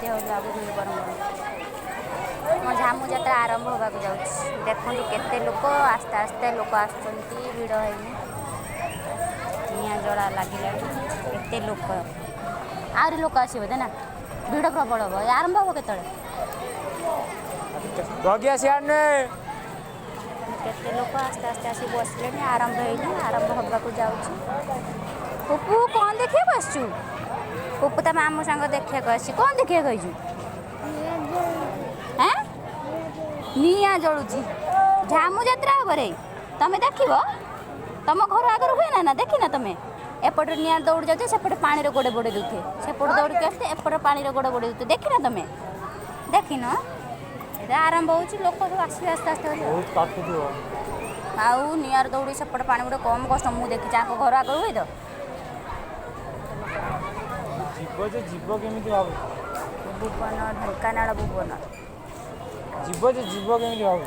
କେମିତି ହେଉଛି ଭାବୁଛନ୍ତି ଝାମୁ ଯାତ୍ରା ଆରମ୍ଭ ହେବାକୁ ଯାଉଛି। ଦେଖନ୍ତୁ କେତେ ଲୋକ ଆସ୍ତେ ଆସ୍ତେ ଲୋକ ଆସୁଛନ୍ତି ଭିଡ଼ ହେଇନି ନିଆଁ ଜଳା ଲାଗିଲାଣି କେତେ ଲୋକ ଆହୁରି ଲୋକ ଆସିବେ ବୋଧେ ନା ଭିଡ଼ ପ୍ରବଳ ହେବ ଆରମ୍ଭ ହେବ କେତେବେଳେ କେତେ ଲୋକ ଆସ୍ତେ ଆସ୍ତେ ଆସି ବସିଲେଣି ଆରମ୍ଭ ହେଇନି ଆରମ୍ଭ ହେବାକୁ ଯାଉଛି। ପୁପୁ କ'ଣ ଦେଖିବାକୁ ଆସିଛୁ ପୁପୁ ତା ମାମୁଁ ସାଙ୍ଗ ଦେଖିବାକୁ ଆସିଛି କ'ଣ ଦେଖିବାକୁ ଆସିଛୁ ନିଆଁ ଜଳୁଛି ଝାମୁ ଯାତ୍ରା ଉପରେ ତମେ ଦେଖିବ ତମ ଘର ଆଗରୁ ହୁଏ ନା ଦେଖିନା ତମେ ଏପଟେ ନିଆଁ ଦୌଡ଼ି ଯାଉଥିବେ ସେପଟେ ପାଣିରେ ଗୋଡ଼େ ବୋଡ଼େଇ ଦେଉଥିବେ ସେପଟେ ଦୌଡ଼ିକି ଆସୁଥିବେ ଏପଟେ ପାଣିରେ ଗୋଡ଼େ ବୋଡ଼େଇ ଦେଉଥିବେ ଦେଖିନା ତମେ ଦେଖିନ ଏବେ ଆରମ୍ଭ ହେଉଛି ଲୋକ ସବୁ ଆସିବେ ଆସ୍ତେ ଆସ୍ତେ ଆଉ ନିଆଁରେ ଦୌଡ଼ି ସେପଟେ ପାଣି ଗୋଟେ କମ୍ କଷ୍ଟ ମୁଁ ଦେଖିଛି ଆଙ୍କ ଘର ଆଗରୁ ହୁଏ ତ ଯିବ କେମିତି ଭାବୁ ଭୁବନ ଢେଙ୍କାନାଳ ଭୁବନ ଯିବ କେମିତି ଭାବୁ